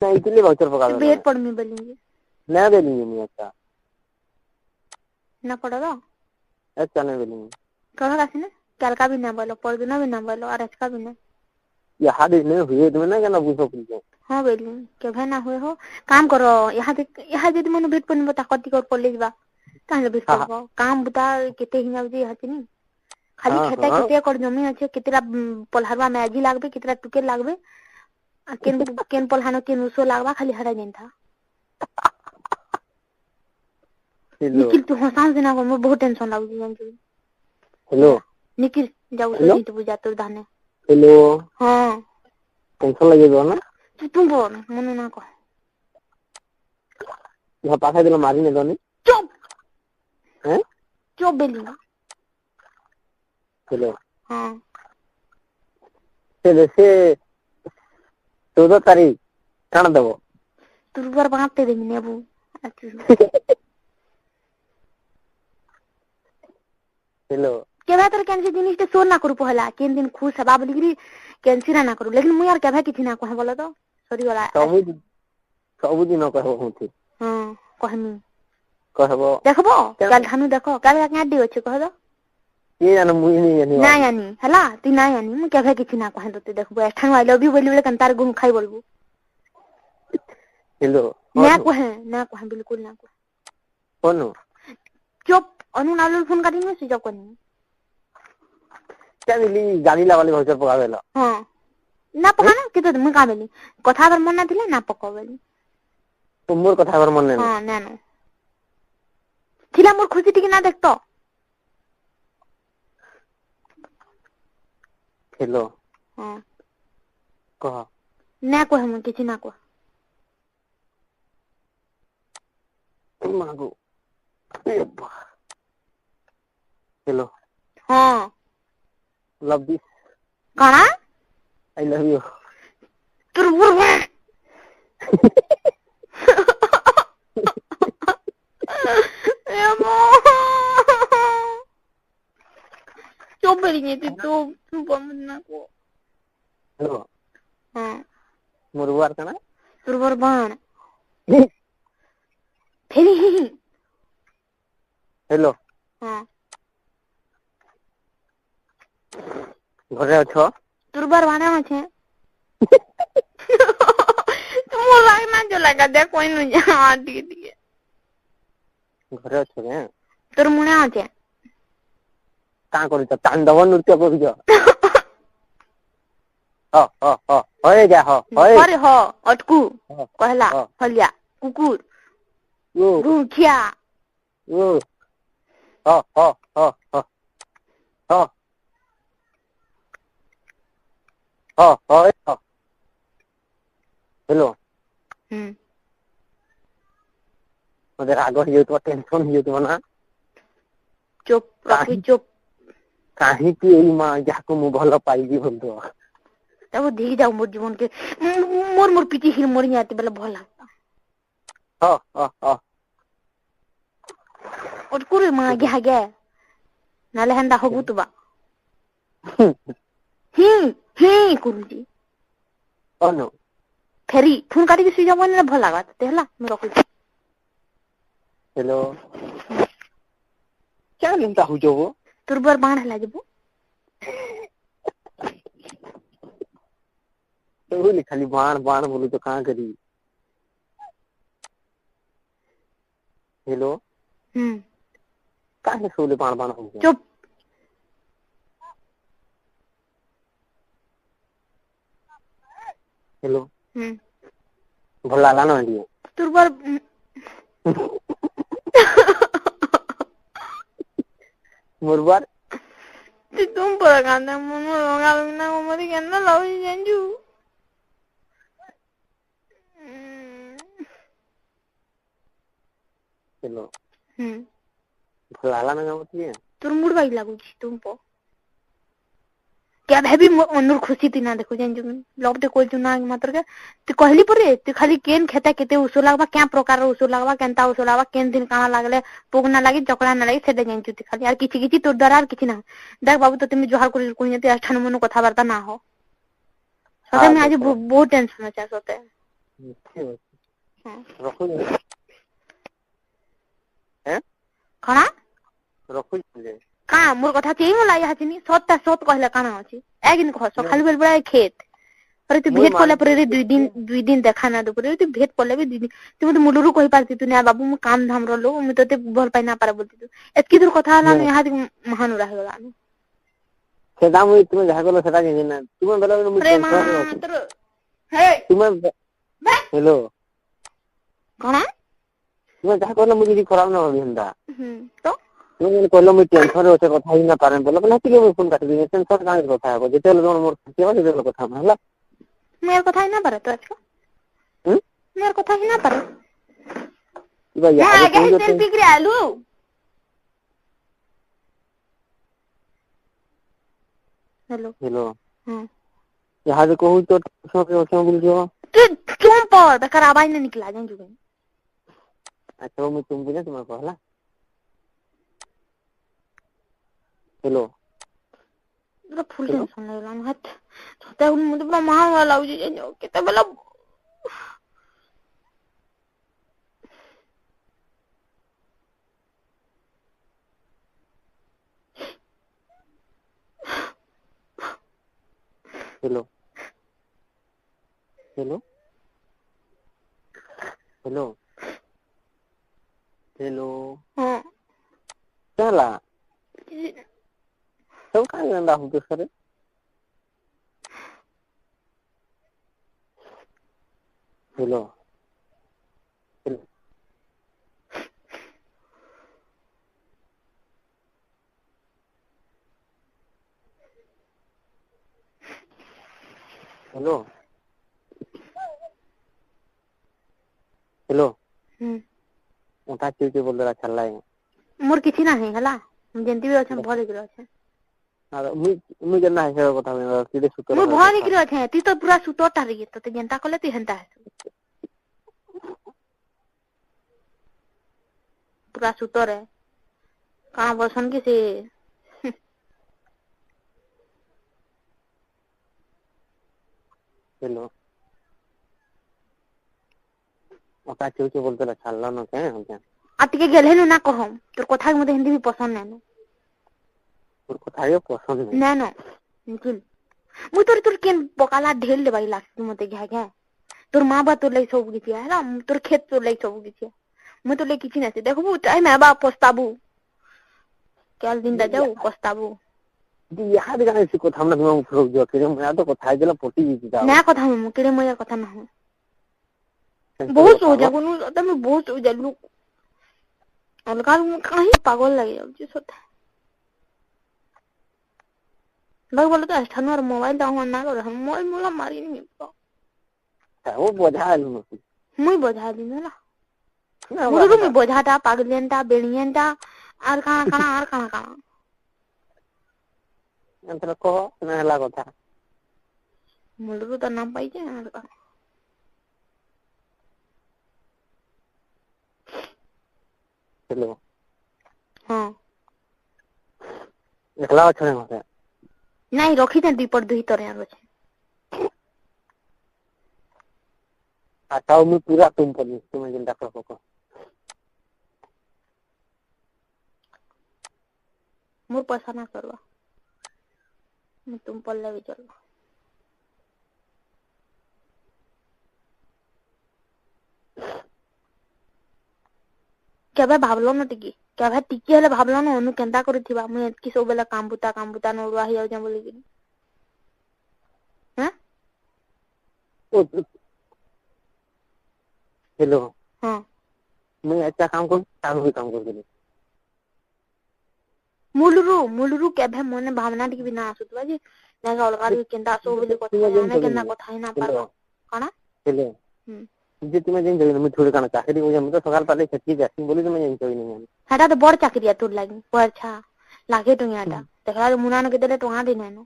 नहीं इतने वाउचर पका दो भेट पड़मी बोलेंगे नहीं बेलेंगे नहीं अच्छा ना पड़ेगा अच्छा नहीं बेलेंगे कहाँ कासी ने कल का भी ना बोलो परदिन भी ना बोलो और आज का भी ना ये हादिस नहीं हुए तुम्हें ना क्या पूछो पूछो हाँ बेली के भाई ना हुए हो काम करो यहाँ यदि मन भेट पड़नी बता कति कर पड़ले जबा कहाँ भेट पड़बो काम बता केते हिंगा जी हती नहीं खाली खेता केते कर जमी अच्छे केतेरा पलहरवा में आजी लागबे केतेरा टुके लागबे केन पलहानो केन उसो लागबा खाली हरा जेन था निखिल तू हंसान से ना को मैं बहुत टेंशन लागु जी जानकी हेलो निखिल जाऊ सोची तो बुझा तोर धाने हेलो हां टेंशन लगे दो ना तू बोल मनु ना को यहाँ पासा दिलो मारी ने दोनी चुप हैं चुप बेली हेलो हां से 14 तारीख कान देबो तू बर बांटते दे मिने अबू हेलो के भाई तोर कैंसी दिन के सोर ना करू पहला केन दिन खुश हबा बोली कैंसी ना करू लेकिन मु यार के भाई किछि ना कहे बोलो तो सॉरी वाला सब दिन कहबो होती हां कहमी कहबो देखबो कल धानु देखो कल का डी अछि कह दो ये जान मुई नहीं जानी ना यानी हला ती ना यानी मु के भाई किछि ना कहे तो देखबो एठान आई लव यू बोली बोले कंतार गुम खाई बोलबो हेलो ना कहे बिल्कुल ना कहे कोन चुप अनु नालुल फोन काटी में स्विच ऑफ करनी क्या मिली गाड़ी वाली भाउचर पकावेला हां ना पका ना केते मु का बेली कथा पर मन ना थिले ना पकावेली तो मोर कथा पर मन नहीं हां ना ना थिला मोर खुशी टिके ना देखतो हेलो हां कह ना कहे मु किछि ना कह मागो हेलो हां लव दिस काना आई लव यू तुर बुरबा चुप बेली तू बमना को हेलो हां मुरवार कना तुर बरबान फेरी हेलो हां घरे अछो तुर बरबाने আছে तुम लाग ना जो लगा दे कोई न जा दिए दिए घरे अछो के तुर मुने আছে का करू त तांडव नृत्य करू जो होए जा होए अरे हो अटकू कहला हलिया कुकुर ओ भूखिया ओ हो हेलो मते राग हियो तो टेंशन हियो तो ना चुप रखी चुप काहे कि एई मां जाको मु भलो पाइबी बोल दो तब धी जाऊ मोर जीवन के मोर पीछे हिर मोर आती बेला भल लगता और कुरे मां आगे गे नाले हंदा होगु तुबा ही कुरुजी अनु फेरी फोन काटी के स्विच ऑफ करने भल लागत तेहला मैं रखू हेलो क्या लेंता हु जो वो तुरबर बाण हला जबो तो बोली खाली बाण बोलू तो कहां करी हेलो कहां से सोले बाण हो गया चुप हेलो भला लाना है तुरबर मुरबार तुम पर गाना मनो लगा ना मरी गन्ना लावी जंजू हेलो भला लाना होती है तुर मुड़ बाई लागू तुम पो क्या भाभी अनुर खुशी ती ना देखो जंजू लोग ते कोई चुना मात्र के ते कहली परे ते खाली केन खेता केते उसो लागबा क्या प्रकार उसो लागबा केनता उसो लागबा केन दिन काना लागले पोग ना लागी चकड़ा ना लागी सेदे जंजू ती खाली यार किछि तोर दरार किछि ना देख बाबू तो तुम जोहार करी कोइते अष्टान मनो कथा वार्ता ना हो सते में आज बहुत टेंशन है सते ठीक ହଁ ରଖୁଛି କଣା ରଖୁଛି କାଣା ମୋର କଥା କେହି ଗଲା ଇହାଚିନି ସତଟା ସତ କହିଲେ କାଣା ଅଛି ଏକିନି କହ ସକାଳୁ ବେଳା ଖେତ ପରେ ତୁ ଭେଟ କଲା ପରେ ଦୁଇ ଦିନ ଦେଖା ନା ଦୁପରେ ତୁ ଭେଟ କଲେ ବି 2 ଦିନ ତୁ ମତେ ମୁଲୁରୁ କହିପାରତି ତୁ ନା ବାବୁ ମୁଁ କାମ ଧାମ ର ଲୋକ ମୁଁ ତତେ ଭଲ ପାଇ ନା ପାରେ ବୋଲତି ତୁ ଏତକି ଦୂର କଥା ହେଲାନି ଇହାଦି ମହାନୁରା ହେଇଗଲାନି ସେଟା ମୁଇଁ ତୁମେ ଯାହା କଲ ସେଟା କିଛି ନା ତୁମେ ବେଲେ ବେଲେ ମୁଇଁ ପ୍ରେମା ଟେନସନରେ ଅଛି ତୋର ହେ ତୁମେ ହେଲୋ କଣା ତୁମେ ଯାହା କହିଲ ମୁଁ କିଛି ଖରାପ ନା ଭାବି ହେନ୍ତା ତ ତୁମେ କହିଲ ମୁଇଁ ଟେନସନରେ ଅଛେ କଥା ହେଇ ନା ପାରେ ବୋଲେ ବୋଲେ ଟିକେ ମୁଇଁ ଫୋନ କାଟିଦେବି ଟେନସନ କାହିଁ କଥା ହବ ଯେତେବେଳେ ତମର ମୋର ଖୁସି ହବ ସେତେବେଳେ କଥା ହବା ହେଲା ମୋର କଥା ହେଇ ନା ପାରେ ତ ଆଚ୍ଛା ମୋର କଥା ହେଇ ନା ପାରେ କିବା ମୁଁ ୟାହାଦେ ଆগে କହୁଛ ସେଲ୍ଫି କରି ଆଲୁ हेलो हेलो हां ୟାହାଦେ କହୁଛ ଟେନସନରେ ଅଛ ବୋଲୁଛ तू क्यों पर बेकार आवाज नहीं निकला जान जुगे अच्छा मुझे तुम भी ना तुम्हें कहला हेलो पूरा फुल टेंशन लगला हाथ छोटा मुझे पूरा महान वाला लाउजी जानो केते बेला हेलो हेलो हेलो हेलो हां चला सब कहाँ गंदा हूँ तो सर हेलो हेलो हेलो उठा चिल्के बोल रहा चल रहा है मोर किछि ना है हला जेंती भी अछि भले गिरो अछि अरे मुझे जन्ना है से बता मैं सीधे सुतर मु भले गिरो अछि ती तो पूरा सुतोटा रे तो जेंता कले ती हेंता है पूरा सुतर है कहां बसन के से हेलो उठा चिल्के बोल रहा चल रहा ना क्या आतिके गेलहेनु ना कहम तोर कथा के मते हिंदी भी पसंद नै तोर कथा ये पसंद नहीं ना ना निखिल मु तोर केन बकाला ढेल ले बाई लागती मते घा घा तोर मां बा तोर लई सब किछि हैला तोर खेत तोर लई सब किछि मु तो ले किछि नै देखबू टाइम आबा पछताबू केल दिन दा जाऊ पछताबू याद गाने से कथा हमरा दिमाग में फरक जो के मैं तो कथा देला पटी जीता ना कथा मु केरे मया कथा ना हो बहुत हो जा कोनु तमे बहुत हो जा लु अलगा मु कहीं पागल लगे जाऊ सता लोग बोले तो स्थान मोबाइल डाउन ना कर हम मोबाइल मोला मारी नहीं वो बोझा लू मुई बोझा दिन ना मुरु मी बोझाटा पागलेंटा बेणियंटा आर काना अंतर कह ना हला कथा मुरु तो नाम पाई जे आर का हेलो हां एकला छने मते नहीं रखी थे दीपड़ दुही तरे आरो छे आटाओ में पूरा तुम पर तुम्हें जिंदा कहो मोर पैसा ना करवा मैं तुम पर ले चलवा केबे भाबलो न टिकी केबे टिकी हेले भाबलो न अनु केंता करथिबा मैं एतकी सब बेला काम बुता न रुआ हिया जा बोली कि हैं हेलो हां मैं अच्छा काम कर ताऊ भी काम कर दे मुलुरु केबे मने भावना टिकी बिना आसुतबा जे ना अलगा रे केंता सब बेले कथा ना केंता कथा ही ना पारबा काना हेलो जे तुम्हें जेन जगह में थोड़ी काना चाकरी हो जा मैं तो सकाल पाले छक्की जाती बोली तो मैं जेन कोई नहीं हटा तो बड़ चाकरी तोर लागी परछा लागे टुंगाटा देखला मुना न के देले टोहा दिने न